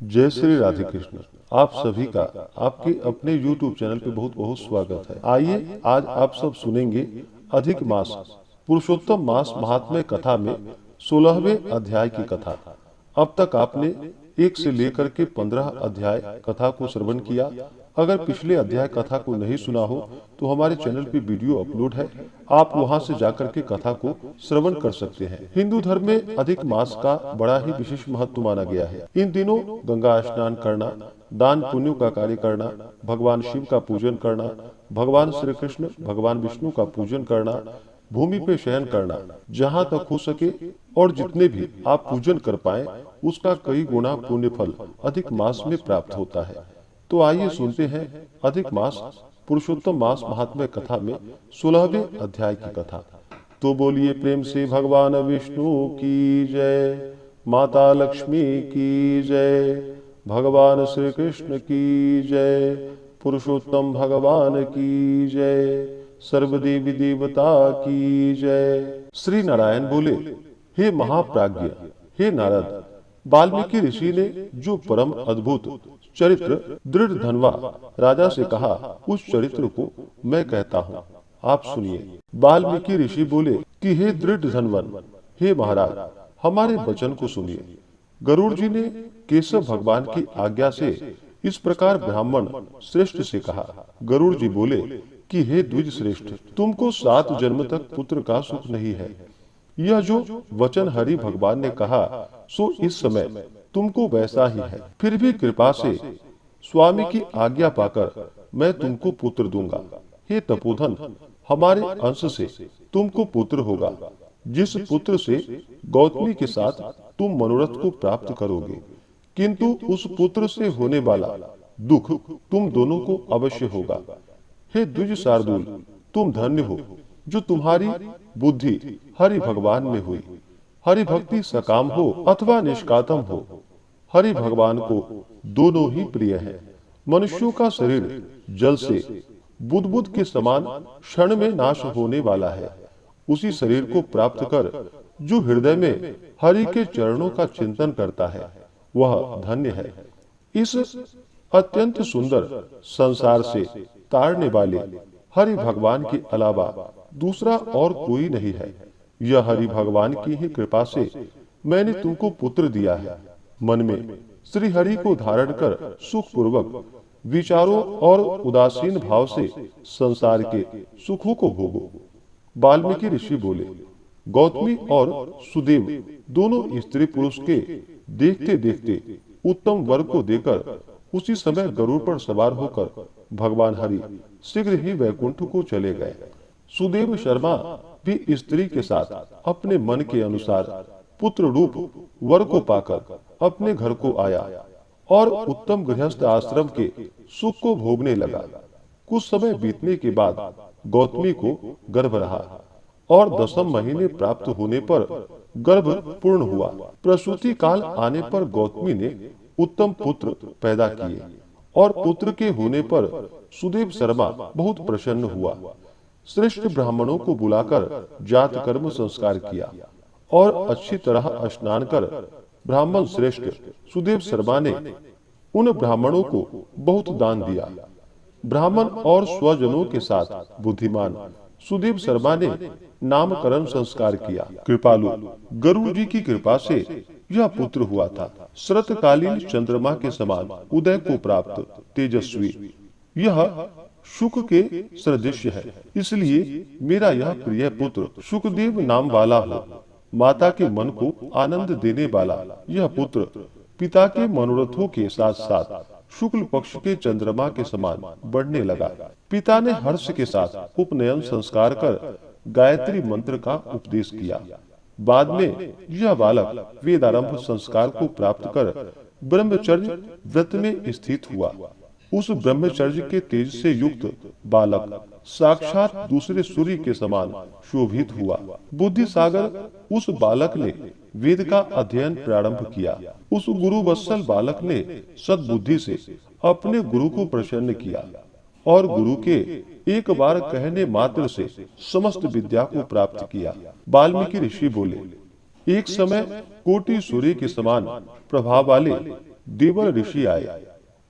जय श्री राधे कृष्ण। आप सभी का आपके अपने YouTube चैनल पे बहुत बहुत स्वागत है। आइए आज आप सब सुनेंगे अधिक मास पुरुषोत्तम मास महात्म्य कथा में 16वें अध्याय की कथा। अब तक आपने 1 से लेकर के 15 अध्याय कथा को श्रवण किया। अगर पिछले अध्याय कथा को नहीं सुना हो तो हमारे चैनल पे वीडियो अपलोड है, आप वहां से जाकर के कथा को श्रवण कर सकते हैं। हिंदू धर्म में अधिक मास का बड़ा ही विशेष महत्व माना गया है। इन दिनों गंगा स्नान करना, दान पुण्य का कार्य करना, भगवान शिव का पूजन करना, भगवान श्री कृष्ण भगवान विष्णु का पूजन करना, भूमि पे शयन करना, जहाँ तक हो सके और जितने भी आप पूजन कर पाए उसका कई गुना पुण्य फल अधिक मास में प्राप्त होता है। तो आइए सुनते हैं अधिक मास पुरुषोत्तम मास महात्म्य कथा में 16वें अध्याय की कथा। तो बोलिए प्रेम से भगवान विष्णु की जय, माता लक्ष्मी की जय, भगवान श्री कृष्ण की जय, पुरुषोत्तम भगवान की जय, सर्वदेवी देवता की जय। श्री नारायण बोले, हे महाप्राज्ञ, हे नारद, वाल्मीकि ऋषि ने जो परम अद्भुत चरित्र दृढ़ धनवा राजा से कहा, उस चरित्र को मैं कहता हूँ, आप सुनिए। वाल्मीकि ऋषि बोले कि हे दृढ़ धनवन, हे महाराज, हमारे वचन को सुनिए। गरुड़ जी ने केशव भगवान की आज्ञा से इस प्रकार ब्राह्मण श्रेष्ठ से कहा। गरुड़ जी बोले कि हे द्विज श्रेष्ठ, तुमको 7 जन्म तक पुत्र का सुख नहीं है। यह जो वचन हरि भगवान ने कहा सो इस समय तुमको वैसा ही है। फिर भी कृपा से स्वामी की आज्ञा पाकर मैं तुमको पुत्र दूंगा। हे तपोधन, हमारे अंश से तुमको पुत्र होगा, जिस पुत्र से गौतमी के साथ तुम मनोरथ को प्राप्त करोगे। किंतु उस पुत्र से होने वाला दुख तुम दोनों को अवश्य होगा। हे द्विज शार्दूल, तुम धन्य हो जो तुम्हारी बुद्धि हरि भगवान में हुई। हरि भक्ति सकाम हो अथवा निष्काम हो, हरि भगवान को दोनों ही प्रिय है। मनुष्यों का शरीर जल से बुदबुद के समान क्षण में नाश होने वाला है। उसी शरीर को प्राप्त कर जो हृदय में हरि के चरणों का चिंतन करता है वह धन्य है। इस अत्यंत सुंदर संसार से तारने वाले हरि भगवान के अलावा दूसरा और कोई नहीं है। यह हरि भगवान की ही कृपा से मैंने तुमको पुत्र दिया है। मन में श्री हरि को धारण कर सुख पूर्वक विचारों और उदासीन भाव से संसार के सुखों को भोगो। वाल्मीकि ऋषि बोले, गौतमी और सुदेव दोनों स्त्री पुरुष के देखते देखते उत्तम वर को देकर उसी समय गरुड़ पर सवार होकर भगवान हरि शीघ्र ही वैकुंठ को चले गए। सुदेव शर्मा भी स्त्री के साथ अपने मन के अनुसार पुत्र रूप वर को पाकर अपने घर को आया और उत्तम गृहस्थ आश्रम के सुख को भोगने लगा। कुछ समय बीतने के बाद गौतमी को गर्भ रहा और 10वें महीने प्राप्त होने पर गर्भ पूर्ण हुआ। प्रसूति काल आने पर गौतमी ने उत्तम पुत्र पैदा किए और पुत्र के होने पर सुदेव शर्मा बहुत प्रसन्न हुआ। श्रेष्ठ ब्राह्मणों को बुलाकर जात कर्म संस्कार किया और अच्छी तरह स्नान कर ब्राह्मण श्रेष्ठ सुदेव शर्मा ने उन ब्राह्मणों को बहुत दान दिया। ब्राह्मण और स्वजनों के साथ बुद्धिमान सुदेव शर्मा ने नामकरण संस्कार किया। कृपालु गरुड़ जी की कृपा से यह पुत्र हुआ था। शरतकालीन चंद्रमा के समान उदय को प्राप्त तेजस्वी यह शुक के सदृश है। इसलिए मेरा यह प्रिय पुत्र शुकदेव नाम वाला हो। माता के मन को आनंद देने वाला यह पुत्र पिता के मनोरथों के साथ साथ शुक्ल पक्ष के चंद्रमा के समान बढ़ने लगा। पिता ने हर्ष के साथ उपनयन संस्कार कर गायत्री मंत्र का उपदेश किया। बाद में यह बालक वेदारंभ संस्कार को प्राप्त कर ब्रह्मचर्य व्रत में स्थित हुआ। उस ब्रह्मचर्य के तेज से युक्त बालक साक्षात दूसरे सूर्य के समान शोभित हुआ। बुद्धि सागर उस बालक ने वेद का अध्ययन प्रारंभ किया। उस गुरु वत्सल बालक ने सद्बुद्धि से अपने गुरु को प्रसन्न किया और गुरु के एक बार कहने मात्र से समस्त विद्या को प्राप्त किया। वाल्मीकि ऋषि बोले, एक समय कोटि सूर्य के समान प्रभाव वाले देवल ऋषि आए।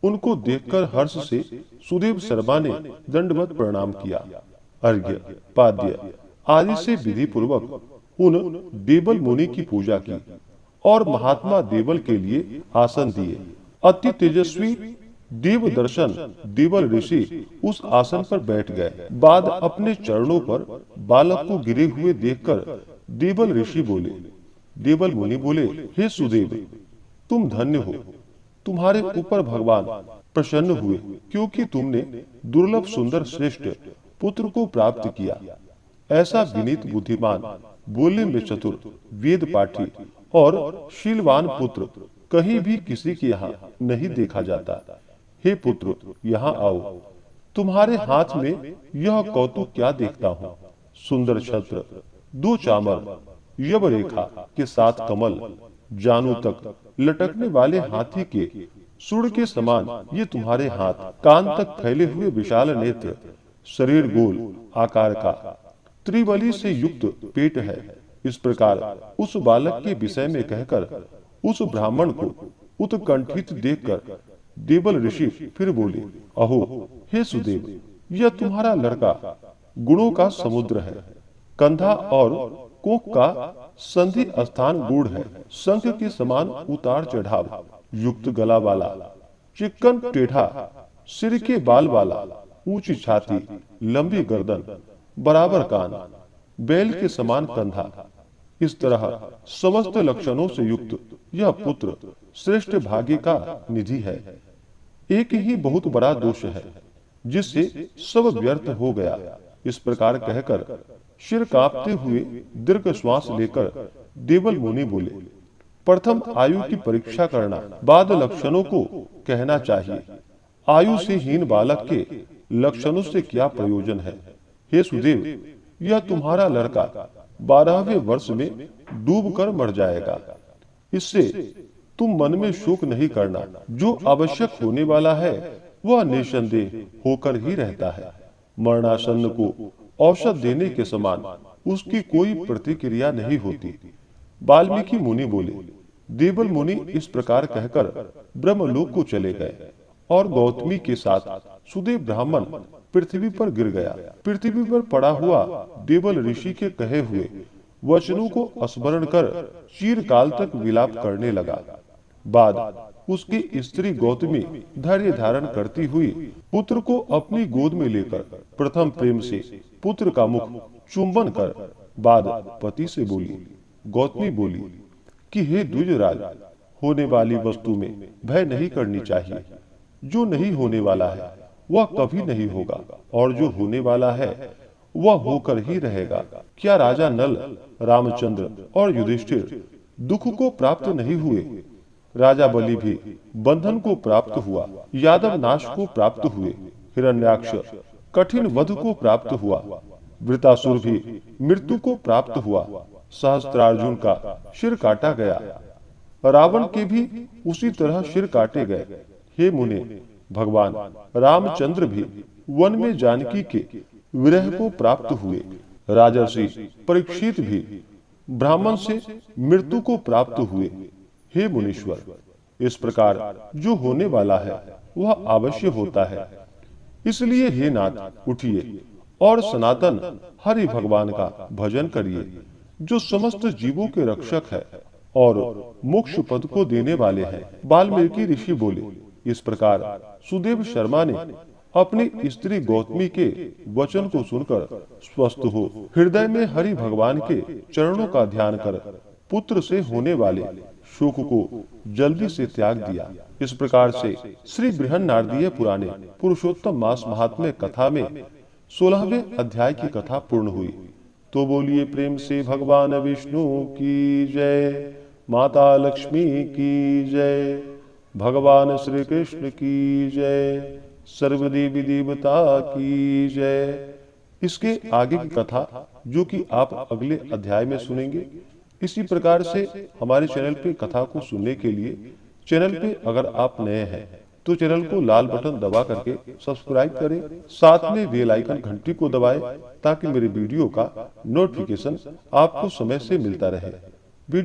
उनको देखकर हर्ष से सुदेव शर्मा ने दंडवत प्रणाम किया। अर्घ्य, पाद्य आदि से विधि पूर्वक उन देवल मुनि की पूजा की और महात्मा देवल के लिए आसन दिए। अति तेजस्वी देव दर्शन देवल ऋषि उस आसन पर बैठ गए। बाद अपने चरणों पर बालक को गिरे हुए देखकर देवल ऋषि बोले। देवल मुनि बोले, हे सुदेव, तुम धन्य हो। तुम्हारे ऊपर भगवान प्रसन्न हुए, क्योंकि तुमने दुर्लभ सुंदर श्रेष्ठ पुत्र को प्राप्त किया। ऐसा विनीत, बुद्धिमान, बोलने में चतुर, वेद पाठी और शीलवान पुत्र कहीं भी किसी के यहाँ नहीं देखा जाता। हे पुत्र, यहाँ आओ। तुम्हारे हाथ में यह कौतुक क्या देखता हूँ? सुंदर छत्र, 2 चामर, यव रेखा के साथ कमल, जानू तक लटकने वाले हाथी के सूंड के समान ये तुम्हारे हाथ, कान तक फैले हुए विशाल नेत्र, शरीर गोल आकार का, त्रिबली से युक्त पेट है। इस प्रकार उस बालक के विषय में कहकर उस ब्राह्मण को उत्कंठित देखकर देवल ऋषि फिर बोले, अहो हे सुदेव, यह तुम्हारा लड़का गुणों का समुद्र है। कंधा और कोख का संधि स्थान गूढ़ है। शंख के समान उतार चढ़ाव युक्त गला वाला, चिकन टेढ़ा, सिर के बाल वाला, ऊंची छाती, लंबी गर्दन, बराबर कान, बैल के समान कंधा, इस तरह समस्त लक्षणों से युक्त यह पुत्र श्रेष्ठ भाग्य का निधि है। एक ही बहुत बड़ा दोष है, जिससे सब व्यर्थ हो गया। इस प्रकार कहकर सिर कांपते हुए दीर्घ श्वास लेकर देवल मुनि बोले, प्रथम आयु की परीक्षा करना, बाद लक्षणों को कहना चाहिए। आयु से हीन बालक के लक्षणों से क्या प्रयोजन है? हे सुदेव, यह तुम्हारा लड़का 12वें वर्ष में डूबकर मर जाएगा। इससे तुम मन में शोक नहीं करना। जो आवश्यक होने वाला है वह निसंदेह होकर ही रहता है। मरणासन्न को औषध देने के समान उसकी कोई प्रतिक्रिया नहीं होती। वाल्मीकि मुनि बोले। देवल मुनि इस प्रकार कहकर ब्रह्मलोक को चले गए और गौतमी के साथ सुदेव ब्राह्मण पृथ्वी पर गिर गया। पृथ्वी पर पड़ा हुआ देवल ऋषि के कहे हुए वचनों को स्मरण कर चिरकाल तक विलाप करने लगा। बाद उसकी स्त्री गौतमी धैर्य धारण करती हुई पुत्र को अपनी गोद में लेकर प्रथम प्रेम से पुत्र का मुख चुंबन कर बाद पति से बोली। गौतमी बोली कि हे द्विजराज, होने वाली वस्तु में भय नहीं करनी चाहिए। जो नहीं होने वाला है वह कभी नहीं होगा, और जो होने वाला है वह होकर ही रहेगा। क्या राजा नल, रामचंद्र और युधिष्ठिर दुख को प्राप्त नहीं हुए? राजा बलि भी बंधन को प्राप्त हुआ, यादव नाश को प्राप्त हुए, हिरण्याक्ष कठिन वध को प्राप्त हुआ, वृतासुर भी मृत्यु को प्राप्त हुआ, सहस्त्रार्जुन का सिर काटा गया, रावण के भी उसी तरह सिर काटे गए। हे मुने, भगवान रामचंद्र भी वन में जानकी के विरह को प्राप्त हुए। राजर्षि परीक्षित भी ब्राह्मण से मृत्यु को प्राप्त हुए। हे मुनीश्वर, इस प्रकार जो होने वाला है वह अवश्य होता है। इसलिए हे नाथ, उठिए और सनातन हरि भगवान का भजन करिए, जो समस्त जीवों के रक्षक है और मोक्ष पद को देने वाले हैं। वाल्मीकि ऋषि बोले। इस प्रकार सुदेव शर्मा ने अपनी स्त्री गौतमी के वचन को सुनकर स्वस्थ हो हृदय में हरि भगवान के चरणों का ध्यान कर पुत्र से होने वाले शोक को जल्दी से त्याग दिया। इस प्रकार से श्री बृहन्नारदीय पुराणे पुरुषोत्तम मास महात्म्य कथा में 16वें अध्याय की कथा पूर्ण हुई। तो बोलिए प्रेम से भगवान विष्णु की जय, माता लक्ष्मी की जय, भगवान श्री कृष्ण की जय, सर्वदेवी देवता की जय। इसके आगे की कथा जो कि आप अगले अध्याय में सुनेंगे। इसी प्रकार से हमारे चैनल पे कथा को सुनने के लिए चैनल पे अगर आप नए हैं तो चैनल को लाल बटन दबा करके सब्सक्राइब करें, साथ में बेल आइकन घंटी को दबाएं ताकि मेरे वीडियो का नोटिफिकेशन आपको समय से मिलता रहे।